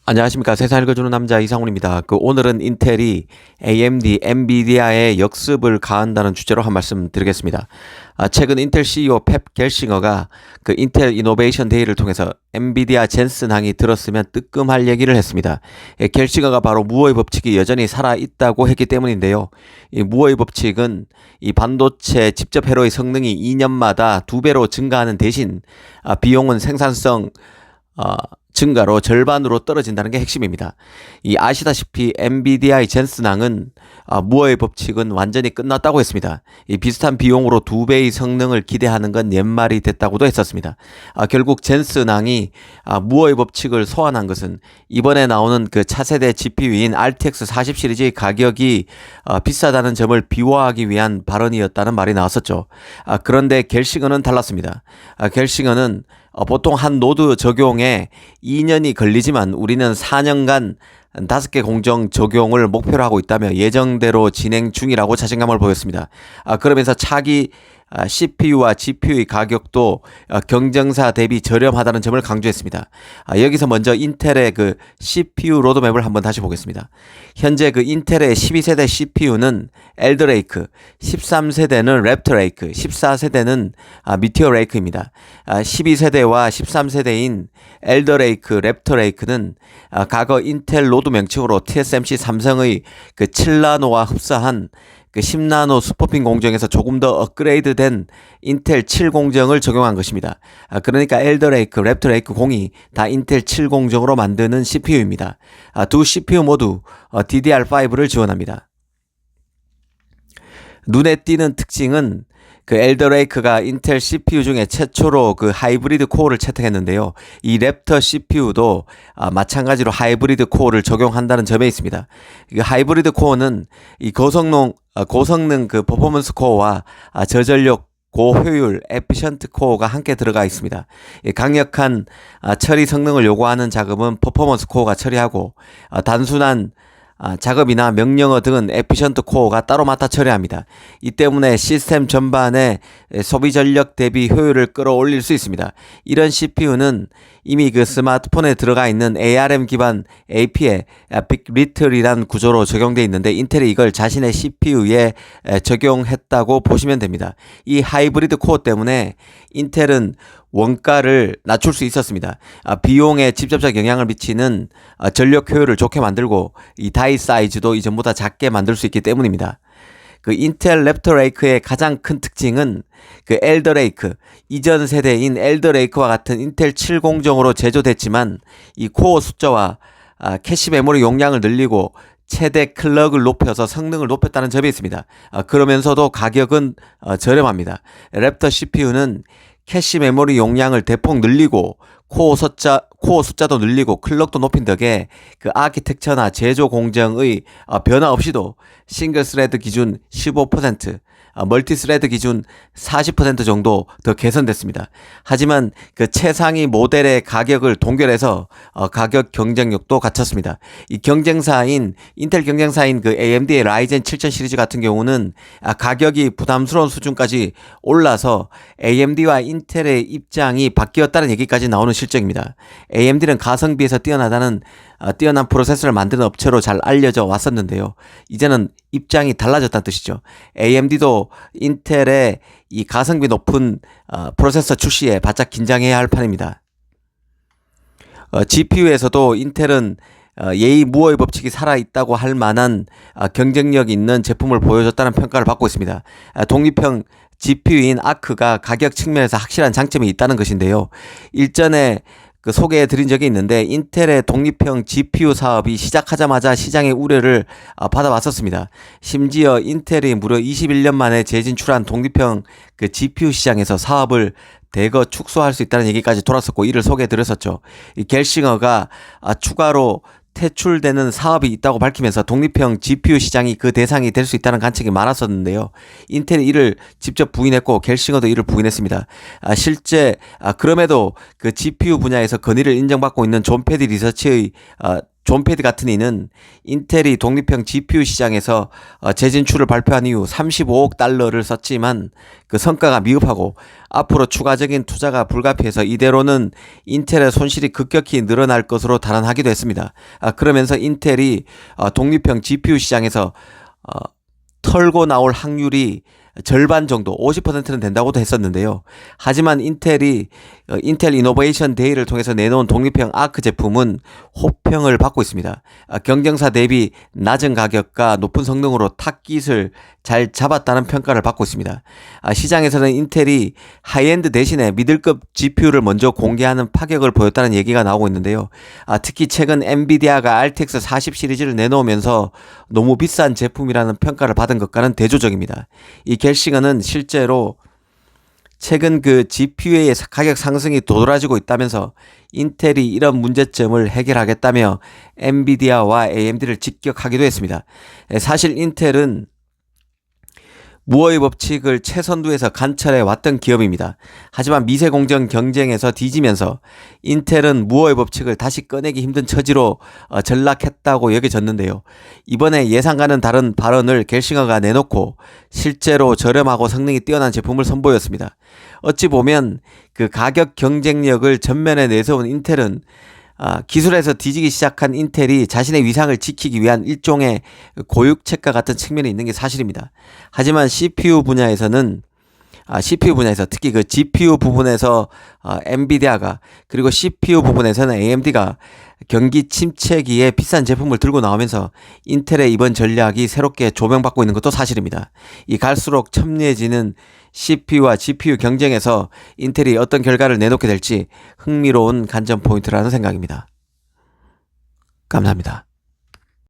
안녕하십니까. 세상 읽어주는 남자 이상훈입니다. 오늘은 인텔이 AMD, 엔비디아의 역습을 가한다는 주제로 한 말씀 드리겠습니다. 최근 인텔 CEO 펩 겔싱어가 인텔 이노베이션 데이를 통해서 엔비디아 젠슨항이 들었으면 뜨끔할 얘기를 했습니다. 겔싱어가 바로 무어의 법칙이 여전히 살아있다고 했기 때문인데요. 이 무어의 법칙은 이 반도체 직접 회로의 성능이 2년마다 2배로 증가하는 대신 비용은 생산성 증가로 절반으로 떨어진다는 게 핵심입니다. 아시다시피 엔비디아의 젠슨항은 무어의 법칙은 완전히 끝났다고 했습니다. 비슷한 비용으로 2배의 성능을 기대하는 건 옛말이 됐다고도 했었습니다. 결국 젠슨항이 무어의 법칙을 소환한 것은 이번에 나오는 차세대 GPU인 RTX 40 시리즈의 가격이 비싸다는 점을 비화하기 위한 발언이었다는 말이 나왔었죠. 그런데 겔싱어는 달랐습니다. 겔싱어는 보통 한 노드 적용에 2년이 걸리지만 우리는 4년간 5개 공정 적용을 목표로 하고 있다며 예정대로 진행 중이라고 자신감을 보였습니다. 그러면서 차기 CPU와 GPU의 가격도 경쟁사 대비 저렴하다는 점을 강조했습니다. 여기서 먼저 인텔의 CPU 로드맵을 한번 다시 보겠습니다. 현재 인텔의 12세대 CPU는 엘더레이크, 13세대는 랩터레이크, 14세대는 미티어레이크입니다. 12세대와 13세대인 엘더레이크, 랩터레이크는 과거 인텔 로드 명칭으로 TSMC 삼성의 7나노와 흡사한 10나노 슈퍼핀 공정에서 조금 더 업그레이드된 인텔 7 공정을 적용한 것입니다. 그러니까 엘더레이크, 랩터레이크 공이 다 인텔 7 공정으로 만드는 CPU입니다. 두 CPU 모두 DDR5를 지원합니다. 눈에 띄는 특징은 엘더레이크가 인텔 CPU 중에 최초로 하이브리드 코어를 채택했는데요. 이 랩터 CPU도 마찬가지로 하이브리드 코어를 적용한다는 점에 있습니다. 하이브리드 코어는 이 고성능 퍼포먼스 코어와 저전력 고효율 에피션트 코어가 함께 들어가 있습니다. 강력한 처리 성능을 요구하는 작업은 퍼포먼스 코어가 처리하고 단순한 작업이나 명령어 등은 에피션트 코어가 따로 맡아 처리합니다. 이 때문에 시스템 전반의 소비 전력 대비 효율을 끌어올릴 수 있습니다. 이런 CPU는 이미 스마트폰에 들어가 있는 ARM 기반 AP의 빅리틀이란 구조로 적용되어 있는데 인텔이 이걸 자신의 CPU에 적용했다고 보시면 됩니다. 이 하이브리드 코어 때문에 인텔은 원가를 낮출 수 있었습니다. 비용에 직접적 영향을 미치는 전력 효율을 좋게 만들고 이 다이 사이즈도 이전보다 작게 만들 수 있기 때문입니다. 인텔 랩터레이크의 가장 큰 특징은 엘더레이크, 이전 세대인 엘더레이크와 같은 인텔 7 공정으로 제조됐지만 이 코어 숫자와 캐시 메모리 용량을 늘리고 최대 클럭을 높여서 성능을 높였다는 점이 있습니다. 그러면서도 가격은 저렴합니다. 랩터 CPU는 캐시 메모리 용량을 대폭 늘리고 코어 숫자도 늘리고 클럭도 높인 덕에 아키텍처나 제조 공정의 변화 없이도 싱글 스레드 기준 15%, 멀티 스레드 기준 40% 정도 더 개선됐습니다. 하지만 최상위 모델의 가격을 동결해서 가격 경쟁력도 갖췄습니다. 이 인텔 경쟁사인 AMD의 라이젠 7000 시리즈 같은 경우는 가격이 부담스러운 수준까지 올라서 AMD와 인텔의 입장이 바뀌었다는 얘기까지 나오는 실정입니다. AMD는 가성비에서 뛰어난 프로세서를 만드는 업체로 잘 알려져 왔었는데요. 이제는 입장이 달라졌다는 뜻이죠. AMD도 인텔의 이 가성비 높은 프로세서 출시에 바짝 긴장해야 할 판입니다. GPU에서도 인텔은 예의 무어의 법칙이 살아있다고 할 만한 경쟁력 있는 제품을 보여줬다는 평가를 받고 있습니다. 독립형 GPU인 아크가 가격 측면에서 확실한 장점이 있다는 것인데요. 일전에 소개해 드린 적이 있는데 인텔의 독립형 GPU 사업이 시작하자마자 시장의 우려를 받아왔었습니다. 심지어 인텔이 무려 21년 만에 재진출한 독립형 GPU 시장에서 사업을 대거 축소할 수 있다는 얘기까지 돌았었고 이를 소개해 드렸었죠. 이 겔싱어가 추가로 퇴출되는 사업이 있다고 밝히면서 독립형 GPU 시장이 그 대상이 될 수 있다는 관측이 많았었는데요. 인텔이 이를 직접 부인했고 겔싱어도 이를 부인했습니다. 실제 그럼에도 GPU 분야에서 권위를 인정받고 있는 존 패디 리서치의 존 패드 같은 이는 인텔이 독립형 GPU 시장에서 재진출을 발표한 이후 35억 달러를 썼지만 그 성과가 미흡하고 앞으로 추가적인 투자가 불가피해서 이대로는 인텔의 손실이 급격히 늘어날 것으로 단언하기도 했습니다. 그러면서 인텔이 독립형 GPU 시장에서 털고 나올 확률이 절반 정도 50%는 된다고도 했었는데요. 하지만 인텔이 인텔 이노베이션 데이를 통해서 내놓은 독립형 아크 제품은 호평을 받고 있습니다. 경쟁사 대비 낮은 가격과 높은 성능으로 탑깃을 잘 잡았다는 평가를 받고 있습니다. 시장에서는 인텔이 하이엔드 대신에 미들급 GPU를 먼저 공개하는 파격을 보였다는 얘기가 나오고 있는데요. 특히 최근 엔비디아가 RTX 40 시리즈를 내놓으면서 너무 비싼 제품이라는 평가를 받은 것과는 대조적입니다. 이 갤시건은 실제로 최근 그 GPU의 가격 상승이 도드라지고 있다면서 인텔이 이런 문제점을 해결하겠다며 엔비디아와 AMD를 직격하기도 했습니다. 사실 인텔은 무어의 법칙을 최선두에서 관철해 왔던 기업입니다. 하지만 미세공정 경쟁에서 뒤지면서 인텔은 무어의 법칙을 다시 꺼내기 힘든 처지로 전락했다고 여겨졌는데요. 이번에 예상과는 다른 발언을 갤싱어가 내놓고 실제로 저렴하고 성능이 뛰어난 제품을 선보였습니다. 어찌 보면 그 가격 경쟁력을 전면에 내세운 인텔은 기술에서 뒤지기 시작한 인텔이 자신의 위상을 지키기 위한 일종의 고육책과 같은 측면이 있는 게 사실입니다. 하지만 CPU 분야에서 특히 그 GPU 부분에서 엔비디아가 그리고 CPU 부분에서는 AMD가 경기 침체기에 비싼 제품을 들고 나오면서 인텔의 이번 전략이 새롭게 조명받고 있는 것도 사실입니다. 이 갈수록 첨예해지는 CPU와 GPU 경쟁에서 인텔이 어떤 결과를 내놓게 될지 흥미로운 관전 포인트라는 생각입니다. 감사합니다.